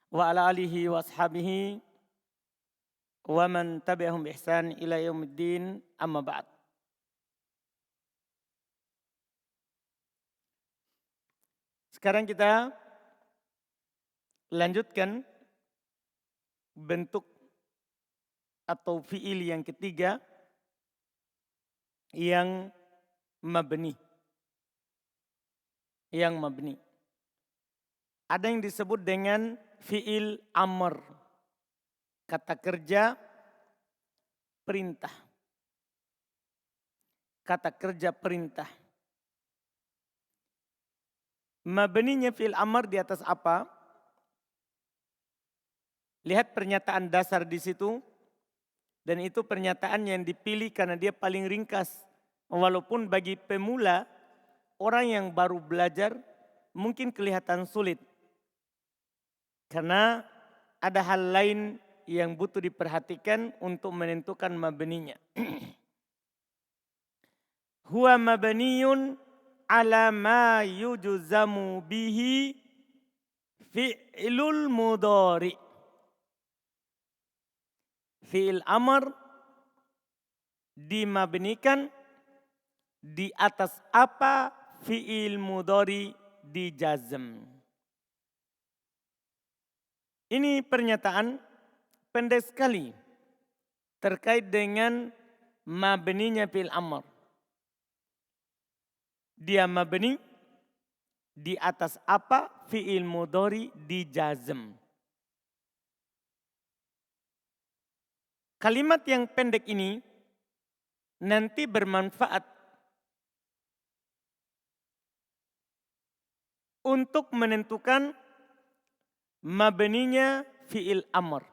wa ala alihi wa ashabihi wa man tabi'ahum bi ihsan ila yaumiddin, amma ba'd. Sekarang kita lanjutkan bentuk atau fiil yang ketiga yang mabni. Yang mabni. Ada yang disebut dengan fiil amr. Kata kerja perintah. Kata kerja perintah. Mabninya fiil amr di atas apa? Lihat pernyataan dasar di situ. Dan itu pernyataan yang dipilih karena dia paling ringkas. Walaupun bagi pemula, orang yang baru belajar mungkin kelihatan sulit. Karena ada hal lain yang butuh diperhatikan untuk menentukan mabninya. Huwa mabniyun ala ma yujzamu bihi fi'lul mudhari. Fi'il amr dimabnikan di atas apa fi'il mudhari dijazm. Ini pernyataan pendek sekali terkait dengan mabninya fi'il amr. Dia mabni di atas apa fi'il mudhari dijazm. Kalimat yang pendek ini nanti bermanfaat untuk menentukan mabninya fi'il amr.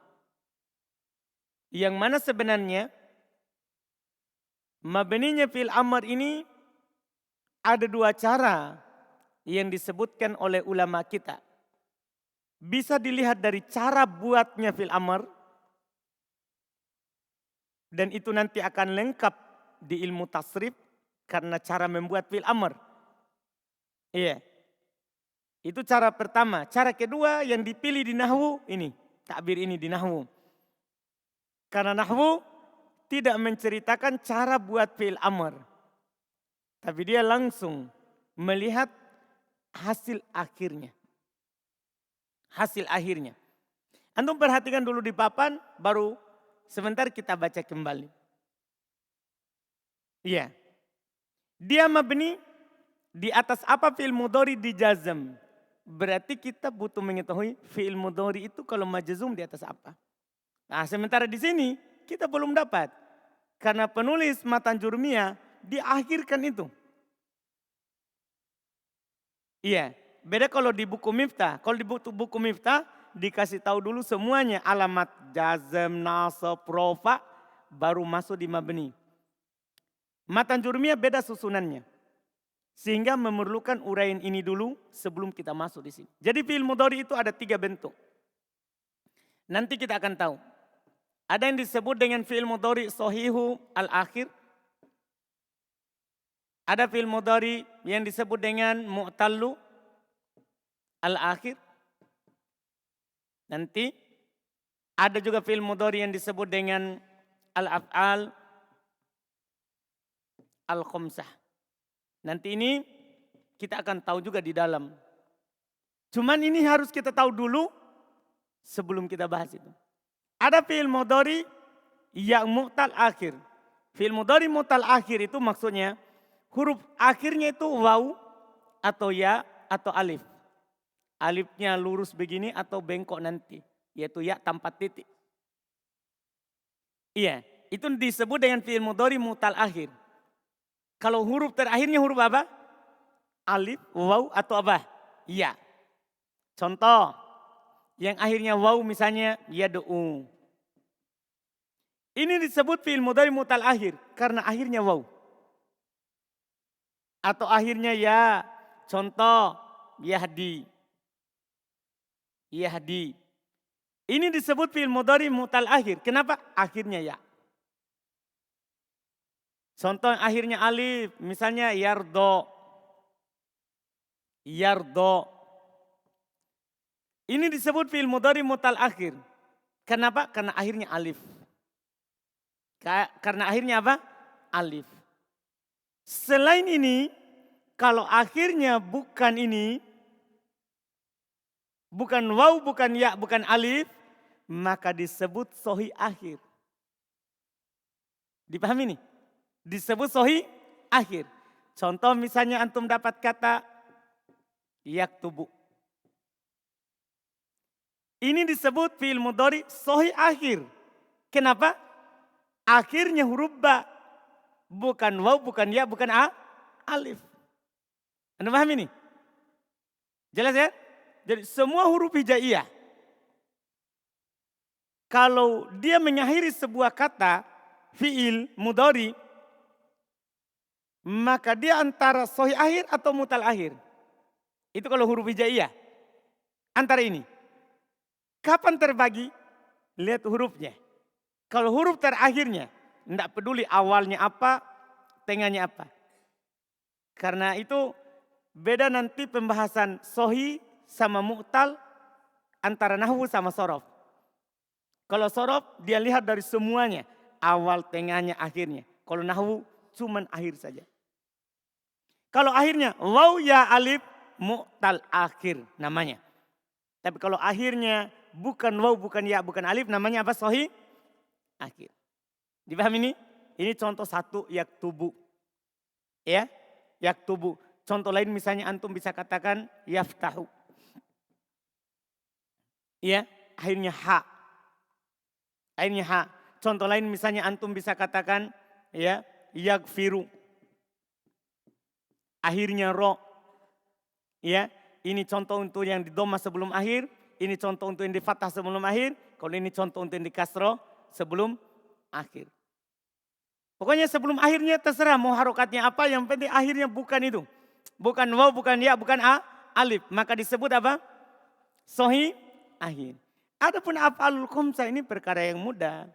Yang mana sebenarnya mabninya fi'il amr ini ada dua cara yang disebutkan oleh ulama kita. Bisa dilihat dari cara buatnya fi'il amr. Dan itu nanti akan lengkap di ilmu tasrif karena cara membuat fi'il amr. Iya. Itu cara pertama. Cara kedua yang dipilih di nahwu ini. Takbir ini di nahwu. Karena nahwu tidak menceritakan cara buat fi'il amr. Tapi dia langsung melihat hasil akhirnya. Hasil akhirnya. Antum perhatikan dulu di papan, baru sebentar kita baca kembali. Iya. Dia mabni di atas apa fi'il mudhari dijazm. Berarti kita butuh mengetahui fi'il mudhari itu kalau majzum di atas apa. Nah, sementara di sini kita belum dapat. Karena penulis Matan Jurmiyah diakhirkan itu. Iya, beda kalau di buku Miftah. Kalau di buku Miftah dikasih tahu dulu semuanya alamat jazm, nasab, rofa baru masuk di mabni. Matan Jurmiyah beda susunannya. Sehingga memerlukan uraian ini dulu sebelum kita masuk di sini. Jadi fi'il mudhari itu ada 3 bentuk. Nanti kita akan tahu. Ada yang disebut dengan fi'il mudhari shahihu al-akhir. Ada fi'il mudhari yang disebut dengan mu'tallu al-akhir. Nanti ada juga fi'il mudhari yang disebut dengan al-af'al al-khamsah. Nanti ini kita akan tahu juga di dalam. Cuman ini harus kita tahu dulu sebelum kita bahas itu. Ada fi'il mudhari yang mu'tal akhir. Fi'il mudhari mu'tal akhir itu maksudnya huruf akhirnya itu waw atau ya atau alif. Alifnya lurus begini atau bengkok nanti. Yaitu ya tanpa titik. Iya, itu disebut dengan fi'il mudhari mu'tal akhir. Kalau huruf terakhirnya huruf apa? Alif, waw atau apa? Ya. Contoh, yang akhirnya waw misalnya yad'u. Ini disebut fi'il mudhari mu'tal akhir karena akhirnya waw. Atau akhirnya ya. Contoh, yahdi. Yahdi. Ini disebut fi'il mudhari mu'tal akhir. Kenapa? Akhirnya ya. Contoh akhirnya alif, misalnya yardo. Yardo. Ini disebut fi'il mudhari mutal akhir. Kenapa? Karena akhirnya alif. Karena akhirnya apa? Alif. Selain ini, kalau akhirnya bukan ini, bukan waw, bukan ya, bukan alif, maka disebut sohi akhir. Dipahami nih? Disebut sohi akhir. Contoh misalnya antum dapat kata yaktubu. Ini disebut fi'il mudhari sohi akhir. Kenapa? Akhirnya huruf ba. Bukan waw, bukan ya, bukan alif. Anda paham ini? Jelas ya? Jadi semua huruf hijaiyah. Kalau dia mengakhiri sebuah kata fi'il mudhari, maka dia antara sohi akhir atau mutal akhir. Itu kalau huruf hijaiyah. Antara ini. Kapan terbagi? Lihat hurufnya. Kalau huruf terakhirnya, tidak peduli awalnya apa, tengahnya apa. Karena itu beda nanti pembahasan sohi sama mu'tal antara nahwu sama sorof. Kalau sorof dia lihat dari semuanya, awal, tengahnya, akhirnya. Kalau nahwu cuman akhir saja. Kalau akhirnya waw ya alif mu'tal akhir namanya. Tapi kalau akhirnya bukan waw, bukan ya, bukan alif, namanya apa? Sohi akhir. Dipahami ini? Ini contoh satu yaktubu. Ya, yaktubu. Contoh lain misalnya antum bisa katakan yaftahu. Ya, akhirnya ha. Akhirnya ha. Contoh lain misalnya antum bisa katakan ya yaghfiru. Akhirnya ro. Ya, ini contoh untuk yang di dhamma sebelum akhir, ini contoh untuk yang di fathah sebelum akhir, kalau ini contoh untuk yang di kasroh sebelum akhir. Pokoknya sebelum akhirnya terserah mau harokatnya apa, yang penting akhirnya bukan itu. Bukan waw, bukan ya, bukan alif. Maka disebut apa? Sohi akhir. Adapun af'alul khamsah ini perkara yang mudah.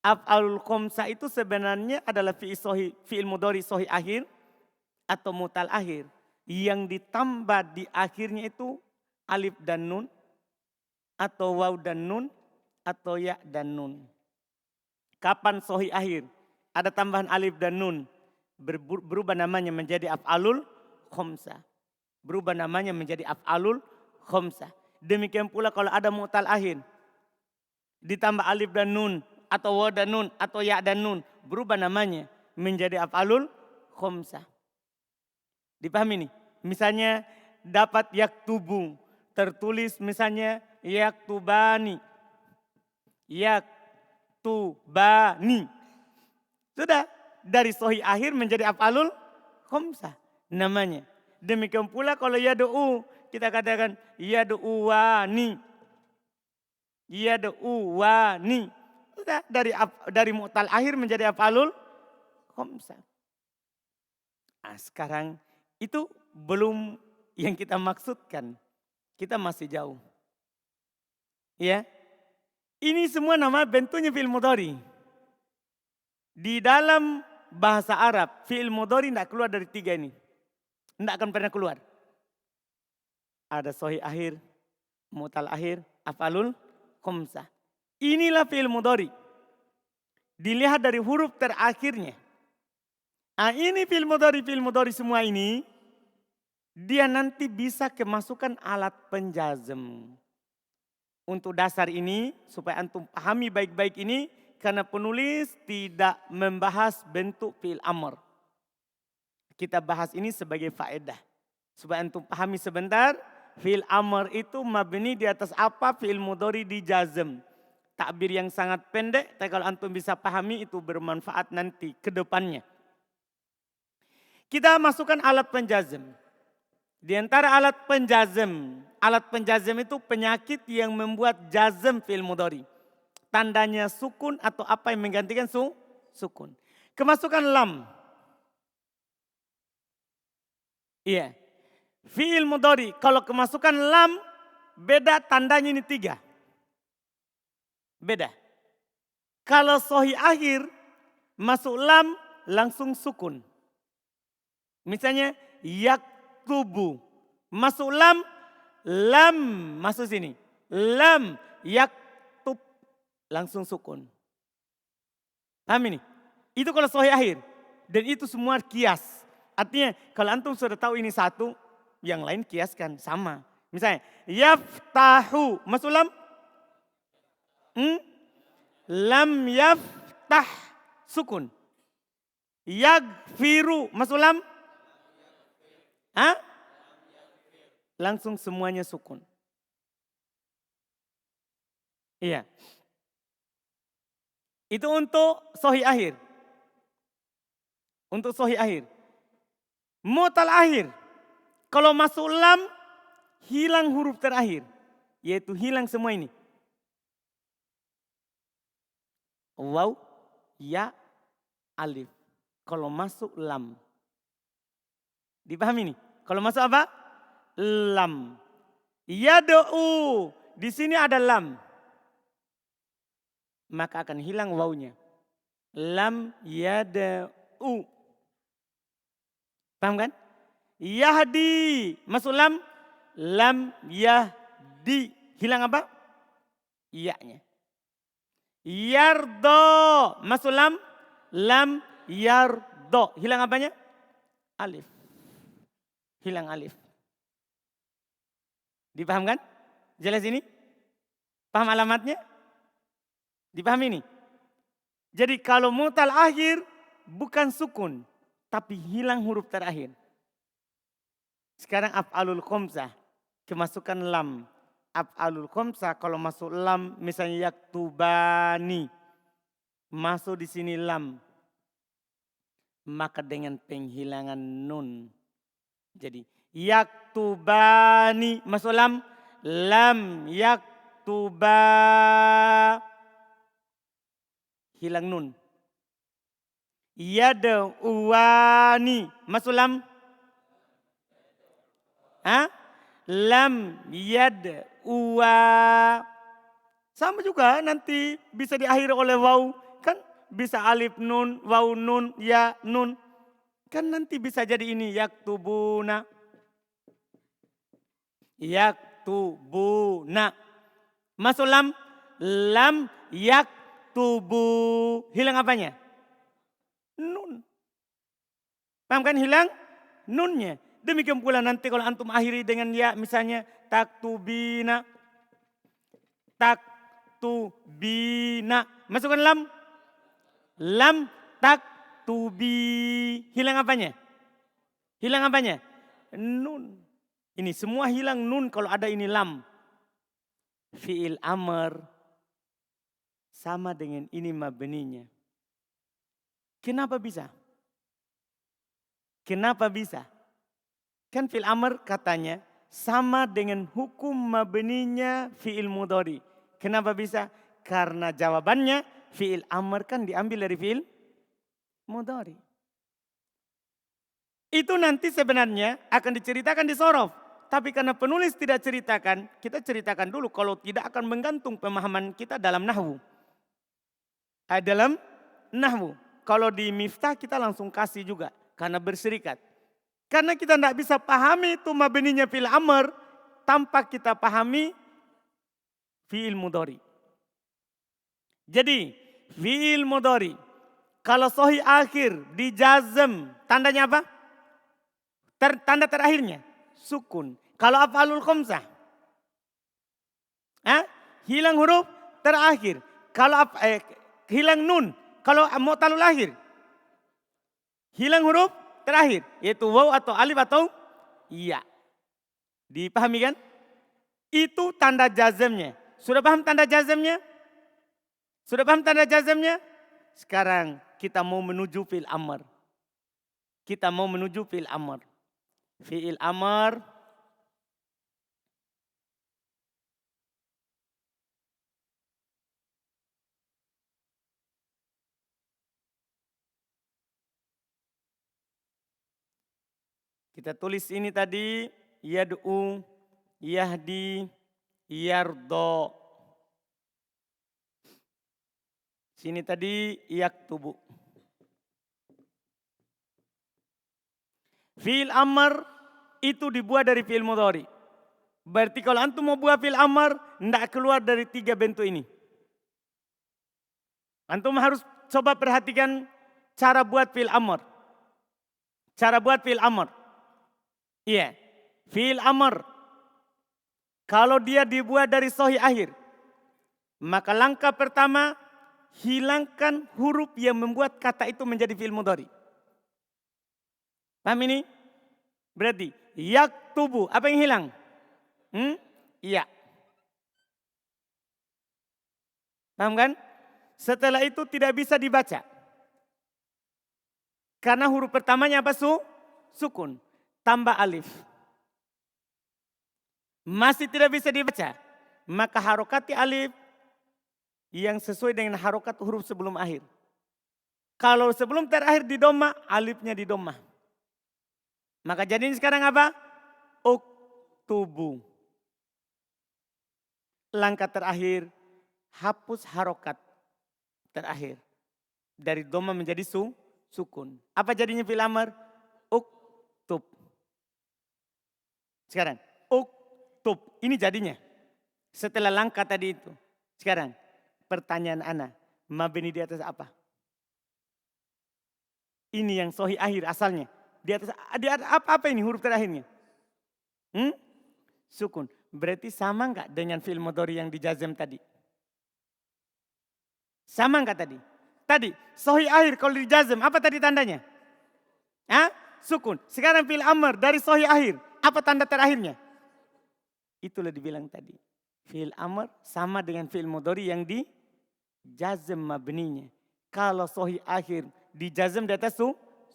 Af'alul khamsah itu sebenarnya adalah fi'il mudhari sohi akhir atau mutal akhir. Yang ditambah di akhirnya itu alif dan nun, atau waw dan nun, atau ya dan nun. Kapan sohi akhir? Ada tambahan alif dan nun. Berubah namanya menjadi af'alul khamsah. Berubah namanya menjadi af'alul khamsah. Demikian pula kalau ada mu'tal akhir. Ditambah alif dan nun. Atau waw dan nun. Atau ya dan nun. Berubah namanya menjadi af'alul khamsah. Dipahami nih? Misalnya dapat yaktubu. Tertulis misalnya yaktubani. Yaktubani. Sudah, dari sohi akhir menjadi af'alul khamsah namanya. Demikian pula kalau yadu'u, kita katakan yadu'uwani. Yadu'uwani. Sudah, dari mu'tal akhir menjadi af'alul khamsah. Nah, sekarang itu belum yang kita maksudkan. Kita masih jauh. Ya. Ini semua nama bentuknya fi'il mudhari. Di dalam bahasa Arab, fi'il mudhari tidak keluar dari tiga ini. Tidak akan pernah keluar. Ada sohi akhir, mutal akhir, af'alul khamsah. Inilah fi'il mudhari. Dilihat dari huruf terakhirnya. Nah, ini fi'il mudhari semua ini, dia nanti bisa kemasukan alat penjazm. Untuk dasar ini, supaya antum pahami baik-baik ini, karena penulis tidak membahas bentuk fi'il amr. Kita bahas ini sebagai faedah. Supaya antum pahami sebentar, fi'il amr itu mabni di atas apa, fi'il mudhari di jazm. Takbir yang sangat pendek, tapi kalau antum bisa pahami itu bermanfaat nanti ke depannya. Kita masukkan alat penjazm. Di antara alat penjazm itu penyakit yang membuat jazm fi'il mudhari. Tandanya sukun atau apa yang menggantikan sukun. Kemasukan lam. Iya. Fi'il mudhari kalau kemasukan lam beda tandanya ini 3. Beda. Kalau sohi akhir masuk lam langsung sukun. Misalnya yaktubu. Masuk lam lam masuk sini. Lam yaktub langsung sukun. Paham ini? Itu kalau sahih akhir. Dan itu semua kias. Artinya kalau antum sudah tahu ini satu, yang lain kiaskan sama. Misalnya yaftahu masuk lam. Lam yaftah sukun. Yagfiru masuk lam. Langsung semuanya sukun. Iya. Itu untuk sahih akhir. Untuk sahih akhir. Mu'tal akhir. Kalau masuk lam, hilang huruf terakhir. Yaitu hilang semua ini. Waw, ya, alif. Kalau masuk lam. Dipahami nih? Kalau masuk apa? Lam. Yad'u. Di sini ada lam. Maka akan hilang wawnya. Lam yad'u. Paham kan? Yahdi. Masuk lam. Lam yahdi. Hilang apa? Iya-nya. Yardo. Masuk lam. Lam yardo. Hilang apanya? Alif. Hilang alif. Dipahamkan? Jelas ini? Paham alamatnya? Dipahami ini? Jadi kalau mu'tal akhir bukan sukun. Tapi hilang huruf terakhir. Sekarang af'alul khamsah. Kemasukan lam. Af'alul khamsah kalau masuk lam. Misalnya yaktubani. Masuk di sini lam. Maka dengan penghilangan nun. Jadi yaktubani. Masuk lam. Lam yaktuba. Hilang nun. Yad'uwani. Masuk lam. Lam yad'uwa. Sama juga nanti bisa diakhiri oleh waw. Kan bisa alif nun, waw nun, ya nun. Kan nanti bisa jadi ini yaktubuna. Yaktubuna. Masuk lam. Lam yaktubu. Hilang apanya? Nun. Paham kan hilang? Nunnya. Demikian pula nanti kalau antum akhiri dengan ya misalnya taktubina. Taktubina. Masukkan lam. Lam taktubi. Hilang apanya? Hilang apanya? Nun. Ini semua hilang nun kalau ada ini lam. Fi'il amr. Sama dengan ini mabninya. Kenapa bisa? Kenapa bisa? Kan fi'il amr katanya sama dengan hukum mabninya fi'il mudhari. Kenapa bisa? Karena jawabannya fi'il amr kan diambil dari fi'il mudhari. Itu nanti sebenarnya akan diceritakan di sorof. Tapi karena penulis tidak ceritakan, kita ceritakan dulu kalau tidak akan menggantung pemahaman kita dalam nahwu. Dalam nahwu. Kalau di miftah kita langsung kasih juga karena berserikat. Karena kita tidak bisa pahami itu mabninya fi'il amr tanpa kita pahami fi'il mudhari. Jadi fi'il mudhari kalau sahih akhir di jazm tandanya apa? Tanda terakhirnya sukun. Kalau af'alul khamsah hilang huruf terakhir. Kalau hilang nun. Kalau mu'talul akhir hilang huruf terakhir, yaitu waw atau alif atau iya. Dipahami kan? Itu tanda jazmnya. Sudah paham tanda jazmnya? Sudah paham tanda jazmnya? Sekarang kita mau menuju fi'il amr. Kita mau menuju fi'il amr. Fi'il amr. Kita tulis ini tadi yad'u, yahdi, yardo. Sini tadi yaktubu. Fi'il amr itu dibuat dari fi'il mudhari. Berarti kalau antum mau buat fi'il amr, tidak keluar dari 3 bentuk ini. Antum harus coba perhatikan cara buat fi'il amr. Cara buat fi'il amr. Iya, fi'il amr. Kalau dia dibuat dari sahih akhir, maka langkah pertama, hilangkan huruf yang membuat kata itu menjadi fi'il mudhari. Paham ini? Berarti yaktubu, apa yang hilang? Iya. Paham kan? Setelah itu tidak bisa dibaca. Karena huruf pertamanya apa? Sukun. Tambah alif. Masih tidak bisa dibaca. Maka harokati alif yang sesuai dengan harokat huruf sebelum akhir. Kalau sebelum terakhir di doma, alifnya di doma. Maka jadinya sekarang apa? Uktubu. Langkah terakhir, hapus harokat terakhir. Dari doma menjadi sukun. Apa jadinya fi'il amr? Uktub. Sekarang, uktub. Ini jadinya. Setelah langkah tadi itu. Sekarang, pertanyaan ana, mabni di atas apa? Ini yang sahih akhir asalnya. Di atas apa ini huruf terakhirnya? Sukun. Berarti sama enggak dengan fi'il mudhari yang dijazam tadi? Sama enggak tadi? Tadi sahih akhir kalau dijazam apa tadi tandanya? Sukun. Sekarang fi'il amr dari sahih akhir. Apa tanda terakhirnya? Itulah dibilang tadi. Fi'il amr sama dengan fi'il mudhari yang dijazam mabninya. Kalau sahih akhir dijazam di atas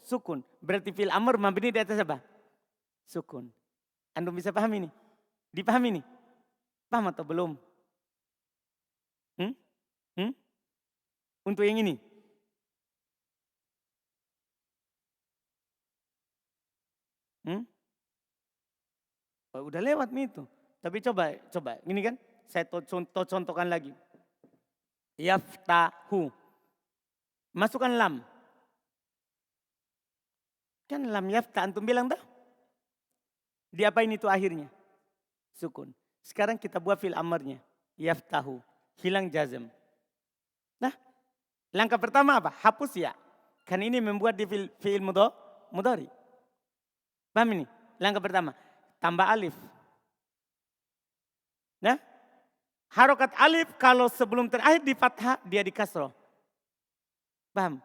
sukun. Berarti fi'il amr mabni di atas apa? Sukun. Anda bisa paham ini? Dipahami ini? Paham atau belum? Untuk yang ini? Oh, udah lewat nih itu. Tapi coba. Ini kan saya contohkan lagi. Yaftahu. Masukkan lam. Kan lam yafta antum bilang dah. Diapain itu akhirnya? Sukun. Sekarang kita buat fi'il amrnya. Yaftahu. Hilang jazm. Nah, langkah pertama apa? Hapus ya. Kan ini membuat di fi'il mudhari. Paham ini? Langkah pertama. Tambah alif. Nah, harokat alif kalau sebelum terakhir di fathah dia di kasroh. Paham?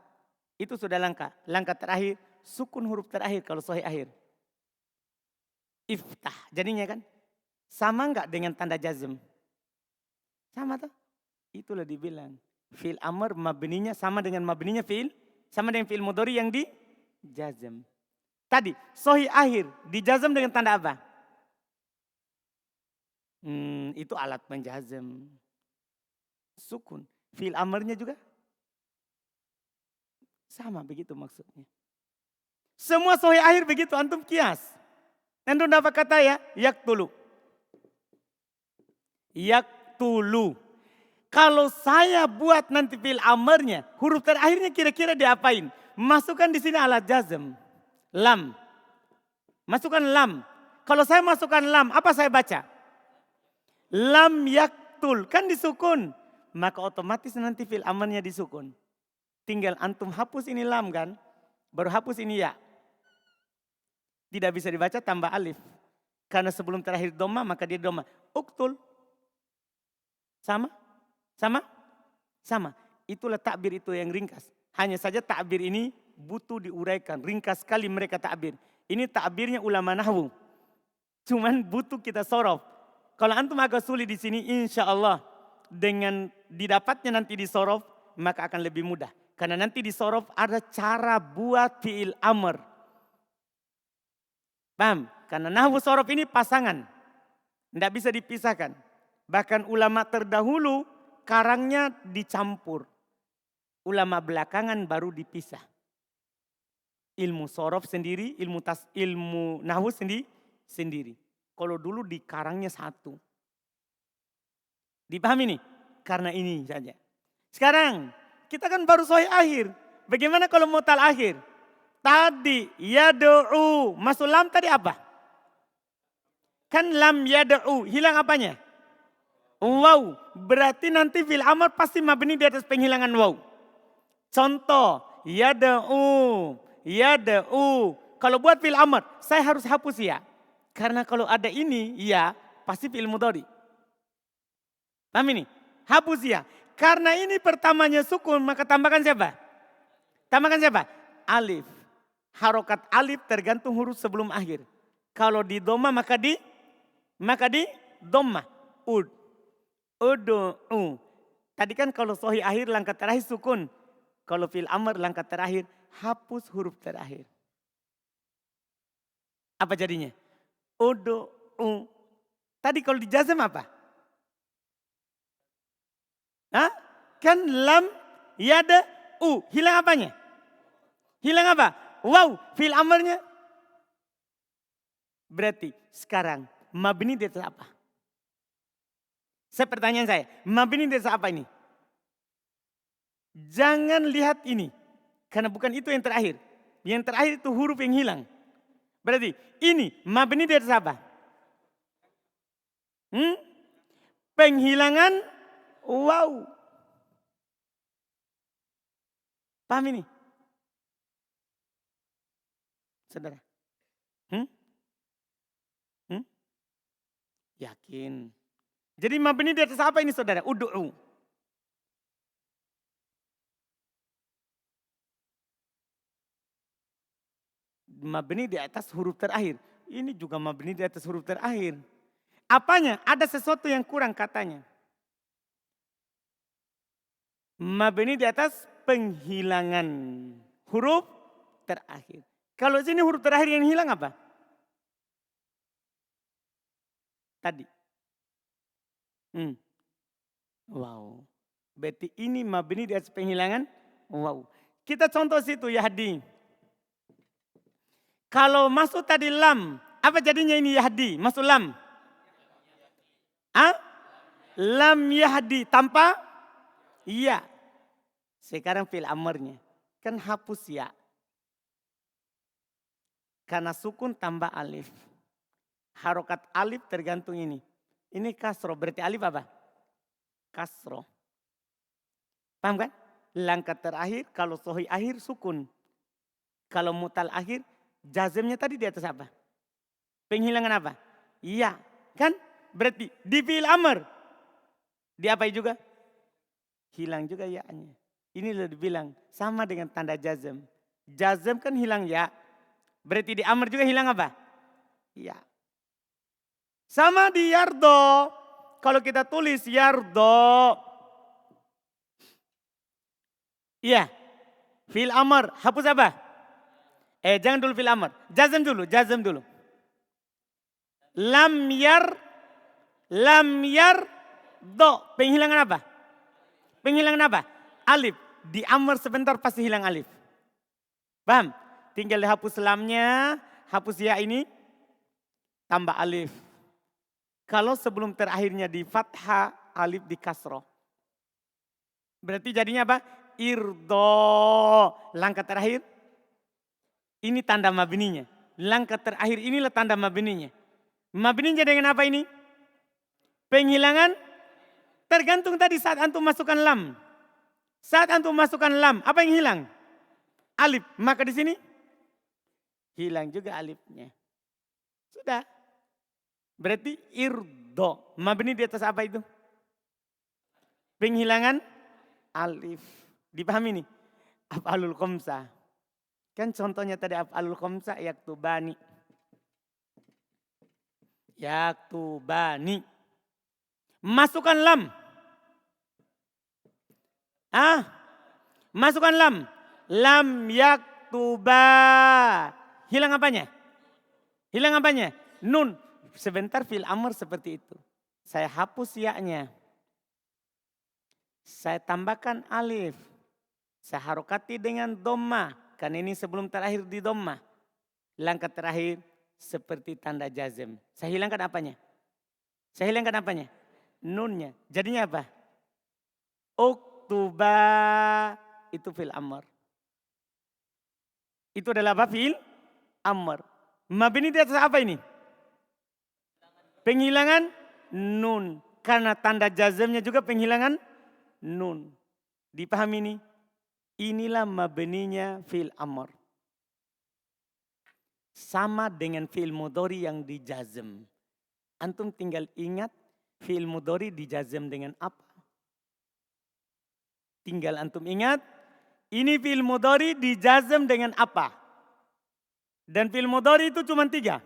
Itu sudah langkah. Langkah terakhir sukun huruf terakhir kalau sahih akhir. Iftah. Jadinya kan sama enggak dengan tanda jazm? Sama tuh. Itulah dibilang. Fi'il amr mabninya sama dengan mabninya sama dengan fi'il mudhari yang di jazm. Tadi sahih akhir dijazm dengan tanda apa? Itu alat penjazm. Sukun. Fi'il amrnya juga sama begitu maksudnya. Semua sahih akhir begitu antum kias. Antum dapat kata ya, yaktulu. Yaktulu. Kalau saya buat nanti fi'il amrnya, huruf terakhirnya kira-kira diapain? Masukkan di sini alat jazm. Lam. Masukkan lam. Kalau saya masukkan lam, apa saya baca? Lam yaktul. Kan disukun. Maka otomatis nanti fi'il amrnya disukun. Tinggal antum hapus ini lam kan. Baru hapus ini ya. Tidak bisa dibaca tambah alif. Karena sebelum terakhir doma maka dia doma. Uktul. Sama? Itulah takbir itu yang ringkas. Hanya saja takbir ini butuh diuraikan. Ringkas sekali mereka takbir. Ini takbirnya ulama nahwu. Cuman butuh kita sorof. Kalau antum agak sulit di sini insya Allah. Dengan didapatnya nanti di sorof maka akan lebih mudah. Karena nanti di sorof ada cara buat fi'il amr. Paham? Karena nahwu sorof ini pasangan. Tidak bisa dipisahkan. Bahkan ulama terdahulu karangnya dicampur. Ulama belakangan baru dipisah. Ilmu sorof sendiri, ilmu nahwu sendiri. Kalau dulu di karangnya satu. Dipahami nih? Karena ini saja. Sekarang kita kan baru sahih akhir. Bagaimana kalau mutal akhir? Tadi yadu'u. Masuk lam tadi apa? Kan lam yad'u, hilang apanya? Waw, berarti nanti fil amr pasti mabni di atas penghilangan waw. Contoh, yad'u, yad'u. Kalau buat fil amr, saya harus hapus ya. Karena kalau ada ini, ya pasti fil mudhari. Paham ini? Hapus ya. Karena ini pertamanya sukun, maka tambahkan siapa? Tambahkan siapa? Alif. Harokat alif tergantung huruf sebelum akhir. Kalau di doma maka di doma. Ud. Udu'u. Tadi kan kalau sohi akhir langkah terakhir sukun. Kalau fil amr langkah terakhir hapus huruf terakhir. Apa jadinya? Udu'u. Tadi kalau di jazam apa? Hah? Kan lam yada u. Hilang apanya? Hilang apa? Wow, fil amrnya. Berarti sekarang mabni di atas apa? Pertanyaan saya, mabni di atas apa ini? Jangan lihat ini. Karena bukan itu yang terakhir. Yang terakhir itu huruf yang hilang. Berarti ini mabni di atas apa? Penghilangan wow. Paham ini? Saudara? Yakin. Jadi mabni di atas apa ini saudara? Udu'u. Mabni di atas huruf terakhir. Ini juga mabni di atas huruf terakhir. Apanya? Ada sesuatu yang kurang katanya. Mabni di atas penghilangan huruf terakhir. Kalau sini huruf terakhir yang hilang apa? Tadi. Wow. Berarti ini mabni di atas penghilangan. Wow. Kita contoh situ Yahdi. Kalau masuk tadi lam. Apa jadinya ini Yahdi? Masuk lam. Lam Yahdi. Tanpa? Iya. Sekarang fil amrnya. Kan hapus ya. Karena sukun tambah alif. Harokat alif tergantung ini. Ini kasro. Berarti alif apa? Kasro. Paham kan? Langkah terakhir kalau sohi akhir sukun. Kalau mutal akhir jazmnya tadi di atas apa? Penghilangan apa? Iya. Kan? Berarti di fi'il amr. Di apa juga? Hilang juga ya-nya. Ini loh dibilang sama dengan tanda jazm. Jazm kan hilang ya. Berarti di amr juga hilang apa? Iya. Sama di yardo. Kalau kita tulis yardo. Iya. Fil amr. Hapus apa? Jangan dulu fil amr. Jazm dulu. Jazm dulu. Lam yar do. Penghilangan apa? Penghilangan apa? Alif. Di amr sebentar pasti hilang alif. Paham? Tinggal dihapus lamnya. Hapus ya ini. Tambah alif. Kalau sebelum terakhirnya di fathah, alif di kasroh. Berarti jadinya apa? Irdo. Langkah terakhir. Ini tanda mabninya. Langkah terakhir inilah tanda mabninya. Mabninya dengan apa ini? Penghilangan. Tergantung tadi saat antum masukkan lam. Saat antum masukkan lam, apa yang hilang? Alif. Maka di sini hilang juga alifnya. Sudah. Berarti irdo. Mabni di atas apa itu? Penghilangan alif. Dipahami nih? Af'alul khamsah. Kan contohnya tadi af'alul khamsah yaktubani. Yaktubani. Masukkan lam. Masukkan lam. Lam yaktuba. Hilang apanya? Hilang apanya? Nun. Sebentar fil amr seperti itu. Saya hapus ya-nya. Saya tambahkan alif. Saya harokati dengan dhamma. Karena ini sebelum terakhir di dhamma. Langkah terakhir seperti tanda jazm. Saya hilangkan apanya? Saya hilangkan apanya? Nunnya. Jadinya apa? Uktuba. Itu fil amr. Itu adalah apa? Fil amr. Mabni di atas apa ini? Penghilangan nun. Karena tanda jazmnya juga penghilangan nun. Dipahami ini? Inilah mabninya fi'il amr. Sama dengan fi'il mudhari yang dijazm. Antum tinggal ingat fi'il mudhari dijazm dengan apa? Tinggal antum ingat, ini fi'il mudhari dijazm dengan apa? Dan fi'il mudhari itu cuma 3.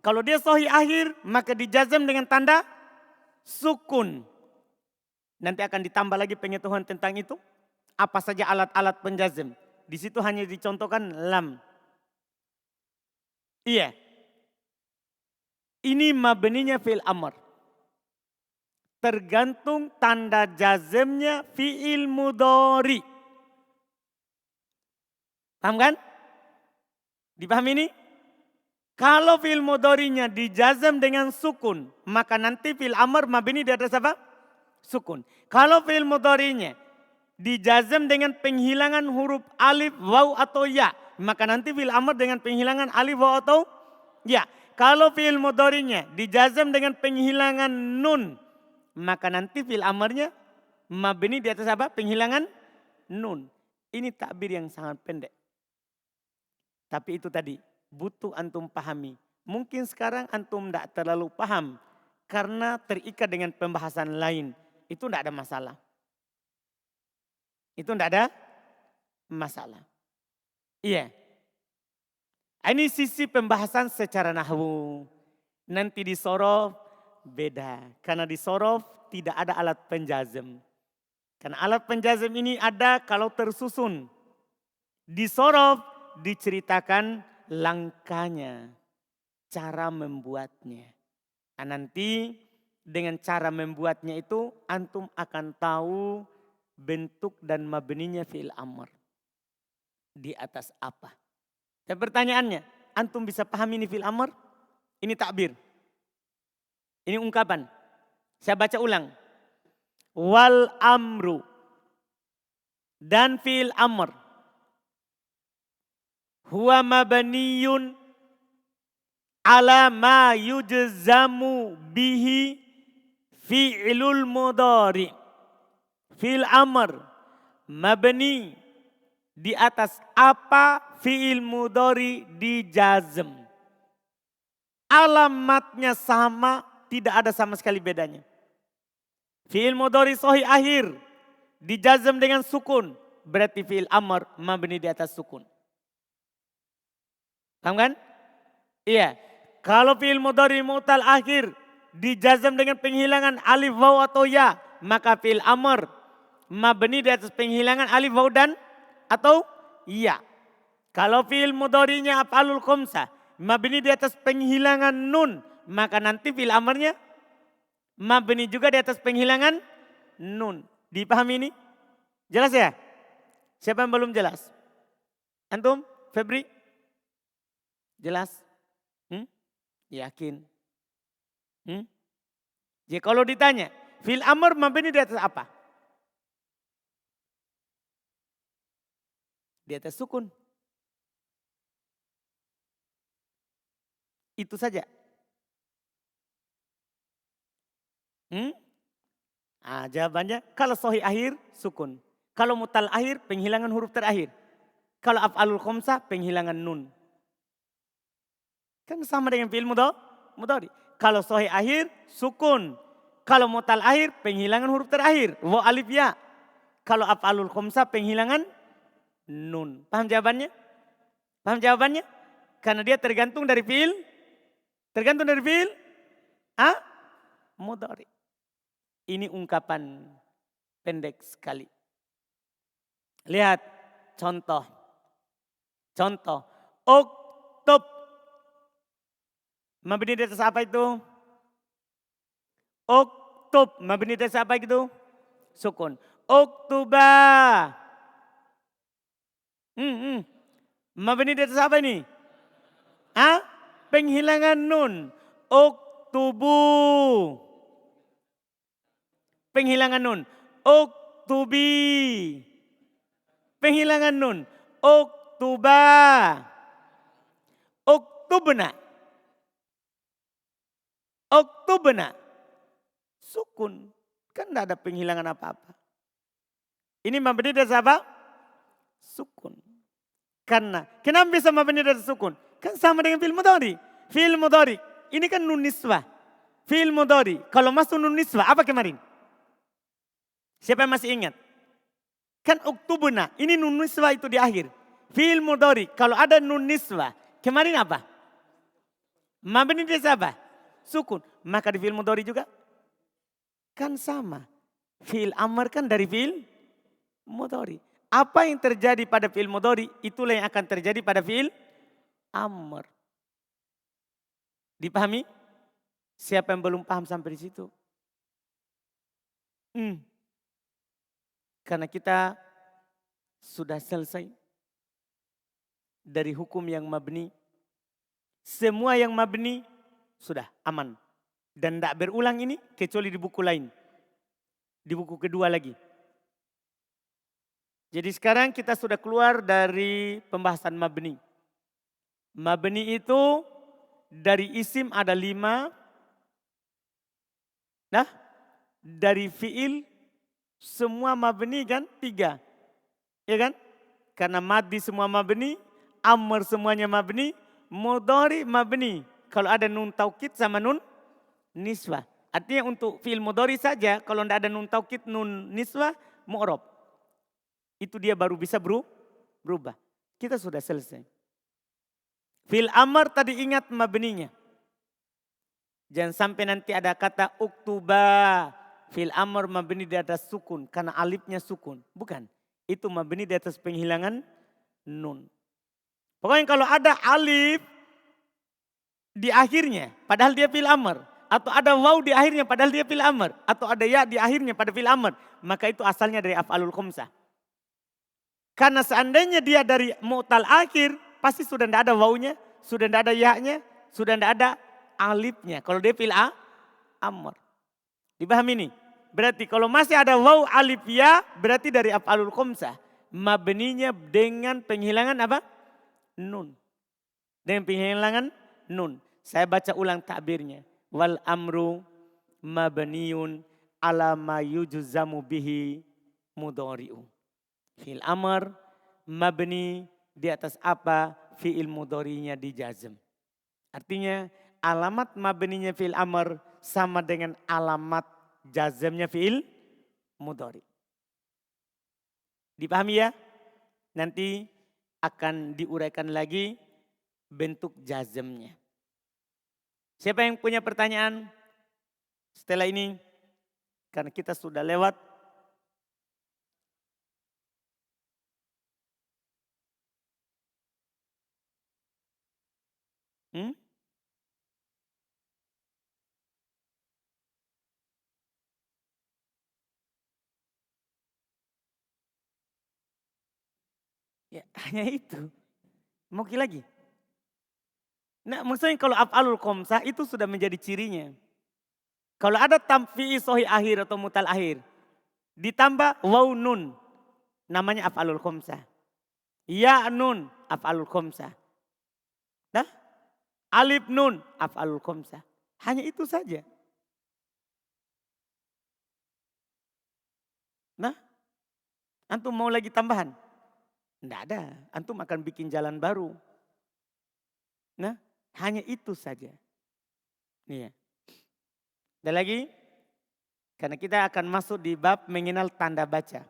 Kalau dia sahih akhir, maka dijazm dengan tanda sukun. Nanti akan ditambah lagi pengetahuan tentang itu. Apa saja alat-alat penjazm. Di situ hanya dicontohkan lam. Iya. Ini mabninya fi'il amr. Tergantung tanda jazmnya fi'il mudhari. Paham kan? Dipahami ini? Kalau fi'il mudhari'nya dijazm dengan sukun, maka nanti fi'il amr mabni di atas apa? Sukun. Kalau fi'il mudhari'nya dijazm dengan penghilangan huruf alif, waw atau ya, maka nanti fi'il amr dengan penghilangan alif, waw atau ya. Kalau fi'il mudhari'nya dijazm dengan penghilangan nun, maka nanti fi'il amrnya mabni di atas apa? Penghilangan nun. Ini takbir yang sangat pendek. Tapi itu tadi butuh antum pahami. Mungkin sekarang antum tidak terlalu paham karena terikat dengan pembahasan lain. Itu tidak ada masalah. Itu tidak ada masalah. Iya. Ini sisi pembahasan secara nahwu. Nanti di sorof beda. Karena di sorof tidak ada alat penjazm. Karena alat penjazm ini ada kalau tersusun. Di sorof diceritakan langkahnya, cara membuatnya. Nah, nanti dengan cara membuatnya itu antum akan tahu bentuk dan mabninya fi'il amr. Di atas apa? Dan pertanyaannya, antum bisa pahami ini fi'il amr? Ini takbir. Ini ungkapan. Saya baca ulang. Wal amru. Dan fi'il amr. Huwa mabniyun ala ma yujzamu bihi fi'lul mudhari. Fi'il amr mabni di atas apa fi'il mudhari dijazm. Alamatnya sama, tidak ada sama sekali bedanya. Fi'il mudhari sahih akhir dijazm dengan sukun, berarti fi'il amr mabni di atas sukun. Paham kan? Iya. Kalau fi'il mudhari mu'tal akhir dijazm dengan penghilangan alif, waw atau ya, maka fi'il amr mabni di atas penghilangan alif, waw dan atau ya. Kalau fi'il mudhari'nya af'alul khamsah mabni di atas penghilangan nun, maka nanti fi'il amrnya mabni juga di atas penghilangan nun. Dipahami ini? Jelas ya? Siapa yang belum jelas? Antum? Febri? Jelas? Yakin? Jadi kalau ditanya, fi'il amr mabni di atas apa? Di atas sukun. Itu saja. Jawabannya kalau sahih akhir sukun. Kalau mutal akhir penghilangan huruf terakhir. Kalau af'alul khamsah penghilangan nun. Kan sama dengan fi'il mudhari. Kalau sahih akhir sukun. Kalau mutal akhir penghilangan huruf terakhir. Waw alif ya. Kalau af'alul khamsah penghilangan nun. Paham jawabannya? Paham jawabannya? Karena dia tergantung dari fi'il. Tergantung dari fi'il. Mudhari. Ini ungkapan pendek sekali. Lihat contoh. Contoh. Uktub. Mabni di atas apa itu? Uktub. Mabni di atas apa itu? Sukun. Uktuba. Mabni di atas apa ini? Penghilangan nun. Uktubu. Penghilangan nun. Uktubi. Penghilangan nun. Uktuba. Uktubna. Uktubna. Sukun. Kan tidak ada penghilangan apa-apa. Ini mabni dari apa? Sukun. Karena, kenapa bisa mabni dari sukun? Kan sama dengan fi'il mudhari. Fi'il mudhari, ini kan nun niswah. Fi'il mudhari, kalau masuk nun niswah, apa kemarin? Siapa yang masih ingat? Kan uktubna, ini nun niswah itu di akhir. Fi'il mudhari, kalau ada nun niswah, kemarin apa? Mabni dari apa? Sukun. Maka di fi'il mudhari juga kan sama. Fi'il amr kan dari fi'il mudhari. Apa yang terjadi pada fi'il mudhari, itulah yang akan terjadi pada fi'il amr. Dipahami? Siapa yang belum paham sampai di situ? Karena kita sudah selesai dari hukum yang mabni. Semua yang mabni sudah aman. Dan tidak berulang ini kecuali di buku lain. Di buku kedua lagi. Jadi sekarang kita sudah keluar dari pembahasan mabni. Mabni itu dari isim ada 5. Nah, dari fi'il semua mabni kan 3. Ya kan? Karena maddi semua mabni, amr semuanya mabni, mudhari mabni. Kalau ada nun taukid sama nun niswah. Artinya untuk fi'il mudhari saja kalau tidak ada nun taukid, nun niswah, mu'rab. Itu dia baru bisa berubah. Kita sudah selesai. Fi'il amr tadi ingat mabninya. Jangan sampai nanti ada kata uktuba. Fi'il amr mabni di atas sukun. Karena alifnya sukun. Bukan. Itu mabni di atas penghilangan nun. Pokoknya kalau ada alif di akhirnya. Padahal dia fi'il amr. Atau ada waw di akhirnya padahal dia fi'il amr. Atau ada ya di akhirnya pada fi'il amr. Maka itu asalnya dari af'alul khamsah. Karena seandainya dia dari mu'tal akhir, pasti sudah tidak ada wawunya, sudah tidak ada ya-nya, sudah tidak ada alifnya. Kalau dia fi'il amr. Dipahami ini? Berarti kalau masih ada waw alif ya, berarti dari af'alul khamsah. Mabninya dengan penghilangan apa? Nun. Dengan penghilangan nun. Saya baca ulang takbirnya. Wal amru mabniun ala ma yujzamu bihi mudhari'u. Fi'il amr mabni di atas apa fi'il mudhari'nya dijazm. Artinya alamat mabninya fi'il amr sama dengan alamat jazmnya fi'il mudhari'. Dipahami ya? Nanti akan diuraikan lagi bentuk jazmnya. Siapa yang punya pertanyaan setelah ini? Karena kita sudah lewat. Ya, hanya itu. Mau lagi? Nah, maksudnya kalau af'alul khamsah itu sudah menjadi cirinya. Kalau ada tamfi'i sohi akhir atau mutal akhir, ditambah waw nun, namanya af'alul khamsah. Ya nun, af'alul khamsah. Nah, alif nun, af'alul khamsah. Hanya itu saja. Nah, antum mau lagi tambahan? Tidak ada, antum akan bikin jalan baru. Nah, hanya itu saja. Nih ya. Dan lagi, karena kita akan masuk di bab mengenal tanda baca.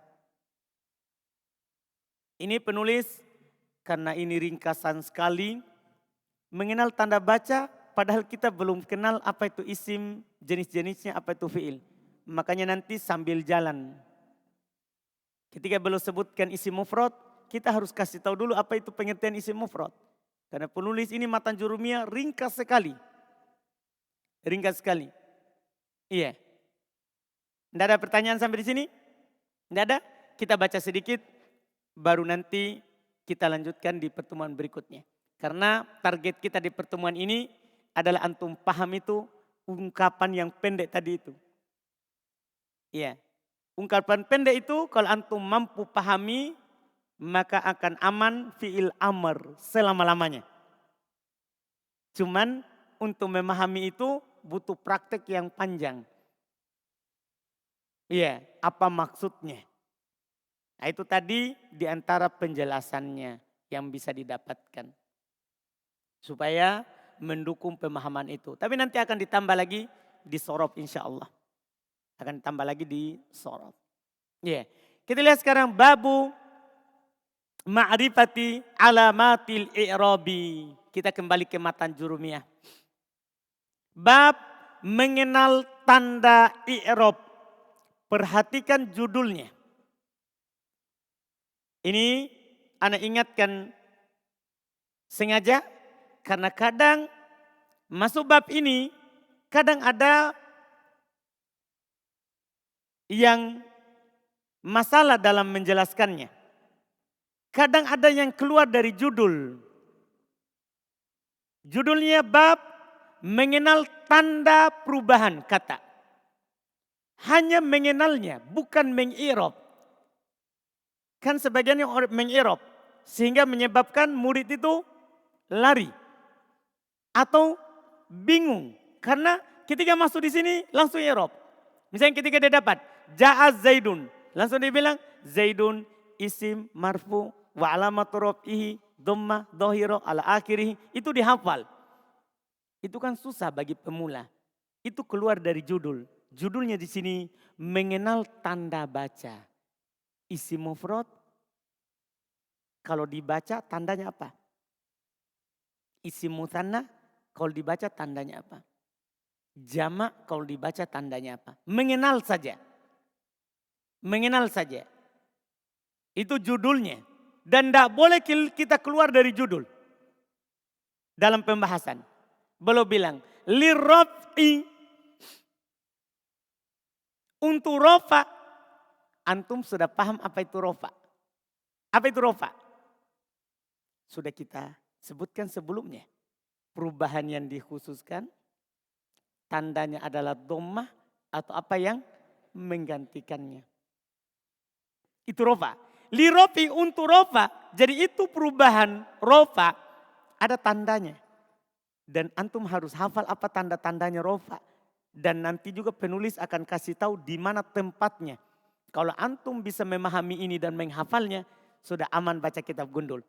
Ini penulis, karena ini ringkasan sekali, mengenal tanda baca padahal kita belum kenal apa itu isim, jenis-jenisnya, apa itu fi'il. Makanya nanti sambil jalan. Ketika belum sebutkan isim mufrad, kita harus kasih tahu dulu apa itu pengertian isim mufrad. Karena penulis ini matan jurumiyah ringkas sekali. Ringkas sekali. Iya. Tidak ada pertanyaan sampai di sini? Tidak ada? Kita baca sedikit, baru nanti kita lanjutkan di pertemuan berikutnya. Karena target kita di pertemuan ini adalah antum paham itu ungkapan yang pendek tadi itu. Iya. Ungkapan pendek itu kalau antum mampu pahami, maka akan aman fi'il amr selama-lamanya. Cuman untuk memahami itu butuh praktek yang panjang. Iya, apa maksudnya? Nah, itu tadi di antara penjelasannya yang bisa didapatkan. Supaya mendukung pemahaman itu. Tapi nanti akan ditambah lagi di sorob insya Allah. Akan ditambah lagi di sorob. Ya, kita lihat sekarang babu ma'rifati alamatil i'rabi. Kita kembali ke matan Jurumiyah. Bab mengenal tanda i'rab. Perhatikan judulnya. Ini ana ingatkan sengaja karena kadang masuk bab ini kadang ada yang masalah dalam menjelaskannya. Kadang ada yang keluar dari judul. Judulnya bab mengenal tanda perubahan kata. Hanya mengenalnya, bukan mengirab. Kan sebagian yang mengirab. Sehingga menyebabkan murid itu lari. Atau bingung. Karena ketika masuk di sini langsung irab. Misalnya ketika dia dapat. Ja'az Zaidun. Langsung dia bilang Zaidun isim marfu wa alamatu raf'ihi dhammah dhahira ala akhirih. Itu dihafal. Itu kan susah bagi pemula. Itu keluar dari judul. Judulnya di sini mengenal tanda baca. Isim mufrad kalau dibaca tandanya apa? Isim mutsanna kalau dibaca tandanya apa? Jamak kalau dibaca tandanya apa? Mengenal saja. Mengenal saja. Itu judulnya. Dan tidak boleh kita keluar dari judul. Dalam pembahasan. Belum bilang. Lirraf'i. Untuk rofa. Antum sudah paham apa itu rofa? Apa itu rofa? Sudah kita sebutkan sebelumnya. Perubahan yang dikhususkan. Tandanya adalah dhammah atau apa yang menggantikannya. Itu rofa. Li rofi untuk rofa. Jadi itu perubahan rofa ada tandanya. Dan antum harus hafal apa tanda-tandanya rofa. Dan nanti juga penulis akan kasih tahu di mana tempatnya. Kalau antum bisa memahami ini dan menghafalnya, sudah aman baca kitab Gundul.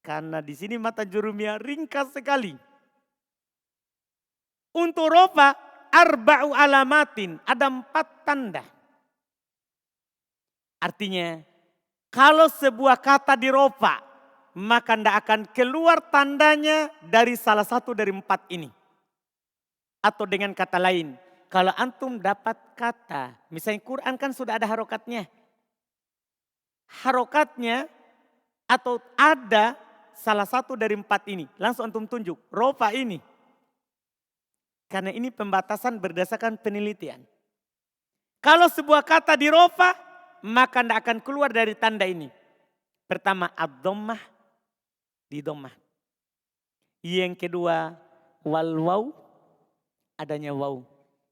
Karena di sini mata Jurumiyah ringkas sekali. Untuk rofa, arba'u alamatin, ada 4 tanda. Artinya, kalau sebuah kata di rofa, maka tidak akan keluar tandanya dari salah satu dari 4 ini. Atau dengan kata lain, kalau antum dapat kata, misalnya Quran kan sudah ada harokatnya. Harokatnya atau ada salah satu dari 4 ini. Langsung antum tunjuk, rofa ini. Karena ini pembatasan berdasarkan penelitian. Kalau sebuah kata di rofa, maka tidak akan keluar dari tanda ini. Pertama, ad-dhammah, di dhammah. Yang kedua, wal waw, adanya waw.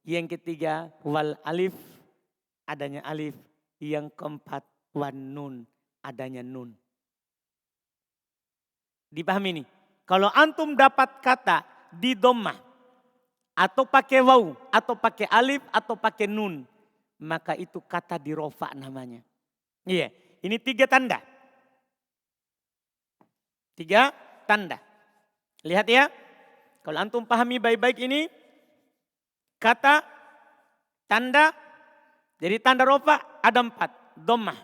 Yang ketiga, wal alif, adanya alif. Yang keempat, wan nun, adanya nun. Dipahami ini? Kalau antum dapat kata di dhammah, atau pakai waw, atau pakai alif, atau pakai nun. Maka itu kata di rofa namanya. Iya, ini 3 tanda. 3 tanda. Lihat ya, kalau antum pahami baik-baik ini. Kata, tanda, jadi tanda rofa ada 4. Dhammah.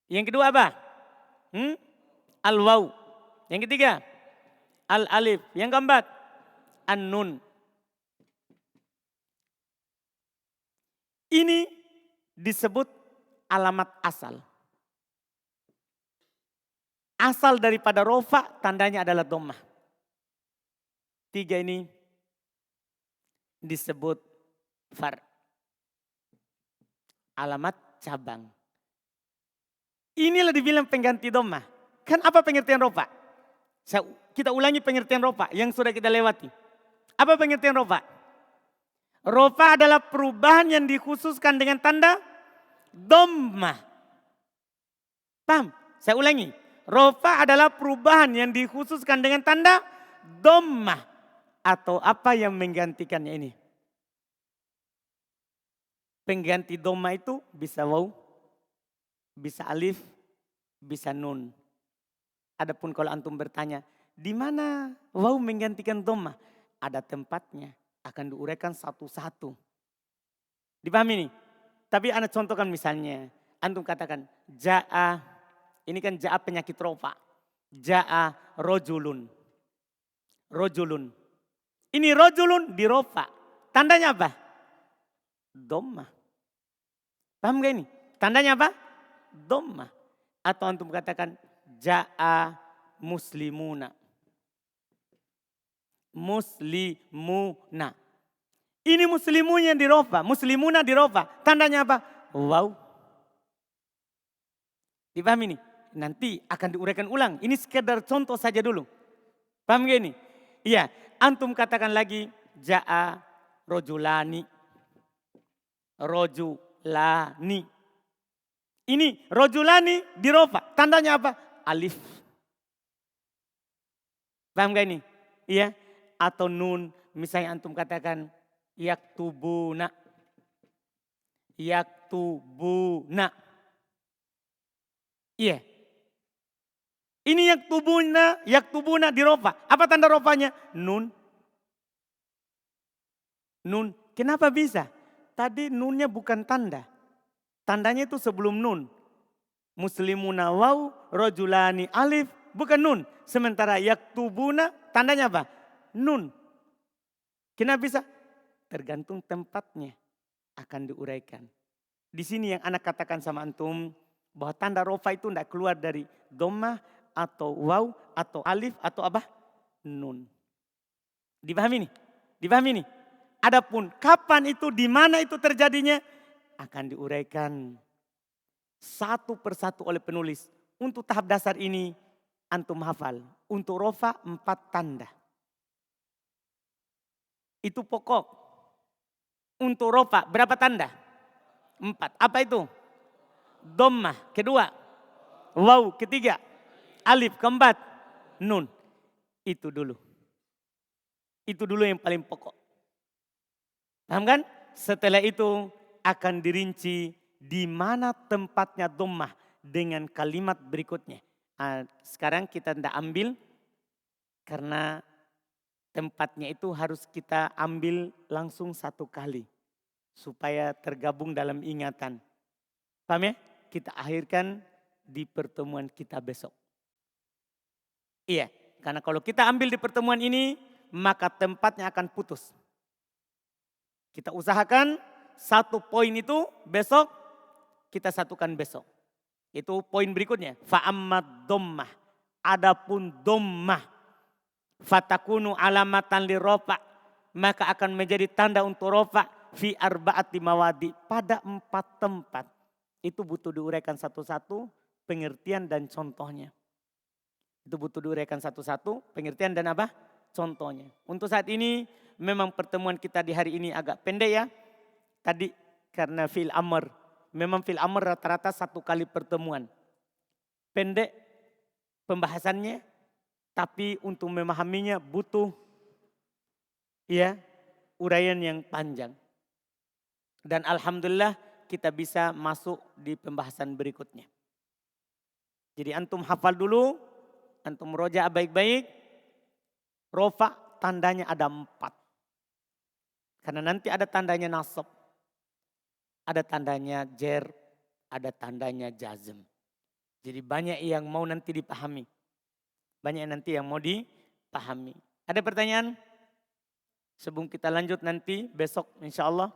Yang kedua apa? Al-waw. Yang ketiga, al-alif. Yang keempat, an-nun. Ini disebut alamat asal. Asal daripada rofa tandanya adalah dhammah. 3 ini disebut far. Alamat cabang. Inilah dibilang pengganti dhammah. Kan apa pengertian rofa? Kita ulangi pengertian rofa yang sudah kita lewati. Apa pengertian rofa? Rofa adalah perubahan yang dikhususkan dengan tanda dhammah. Paham? Saya ulangi. Rofa adalah perubahan yang dikhususkan dengan tanda dhammah. Atau apa yang menggantikannya ini? Pengganti doma itu bisa waw, bisa alif, bisa nun. Adapun kalau antum bertanya, di mana waw menggantikan doma? Ada tempatnya, akan diuraikan satu-satu. Dipahami nih? Tapi anak contohkan misalnya, antum katakan ja'a, ini kan ja'a penyakit rofa. Ja'a rojulun. Rojulun. Ini rojulun di rofa. Tandanya apa? Doma. Paham gak ini? Tandanya apa? Doma. Atau antum katakan ja'a muslimuna. Muslimuna. Ini muslimunya di rofa. Muslimuna di rofa. Tandanya apa? Wow. Dipahami ini? Nanti akan diuraikan ulang. Ini sekedar contoh saja dulu. Paham gak ini? Iya. Antum katakan lagi ja'a rojulani. Rojulani. Ini rojulani di rofa. Tandanya apa? Alif. Paham gak ini? Iya. Atau nun. Misalnya antum katakan yaktubuna. Yaktubuna. Iya. Ini yaktubuna di rofa. Apa tanda rofanya? Nun. Nun. Kenapa bisa? Tadi nunnya bukan tanda. Tandanya itu sebelum nun. Muslimuna waw, rojulani alif, bukan nun. Sementara yaktubuna tandanya apa? Nun. Kenapa bisa? Tergantung tempatnya akan diuraikan. Di sini yang anak katakan sama antum bahwa tanda rofa itu tidak keluar dari dhammah atau waw atau alif atau apa? Nun. Dipahami nih? Dipahami nih? Adapun kapan itu, di mana itu terjadinya akan diuraikan satu persatu oleh penulis. Untuk tahap dasar ini antum hafal. Untuk rofa 4 tanda. Itu pokok. Untuk rofa berapa tanda? 4. Apa itu? Dhammah kedua. Waw ketiga. Alif keempat. Nun. Itu dulu. Itu dulu yang paling pokok. Paham kan? Setelah itu akan dirinci di mana tempatnya dhammah dengan kalimat berikutnya. Nah, sekarang kita tidak ambil karena tempatnya itu harus kita ambil langsung satu kali. Supaya tergabung dalam ingatan. Paham ya? Kita akhirkan di pertemuan kita besok. Iya, karena kalau kita ambil di pertemuan ini, maka tempatnya akan putus. Kita usahakan satu poin itu besok, kita satukan besok. Itu poin berikutnya. Fa'ammad dhammah. Adapun dhammah. Fatakunu alamatan li rofa. Maka akan menjadi tanda untuk rofa. Fi arba'ati mawadi. Pada 4 tempat. Itu butuh diuraikan satu-satu. Pengertian dan contohnya. Itu butuh diuraikan satu-satu. Pengertian dan apa? Contohnya. Untuk saat ini memang pertemuan kita di hari ini agak pendek ya. Tadi karena fi'il amr. Memang fi'il amr rata-rata 1 kali pertemuan. Pendek pembahasannya. Tapi untuk memahaminya butuh ya uraian yang panjang. Dan alhamdulillah kita bisa masuk di pembahasan berikutnya. Jadi antum hafal dulu. Antum roja baik-baik. Rofa tandanya ada 4. Karena nanti ada tandanya nasab. Ada tandanya jer. Ada tandanya jazm. Jadi banyak yang mau nanti dipahami. Banyak nanti yang mau dipahami. Ada pertanyaan? Sebelum kita lanjut nanti besok insya Allah.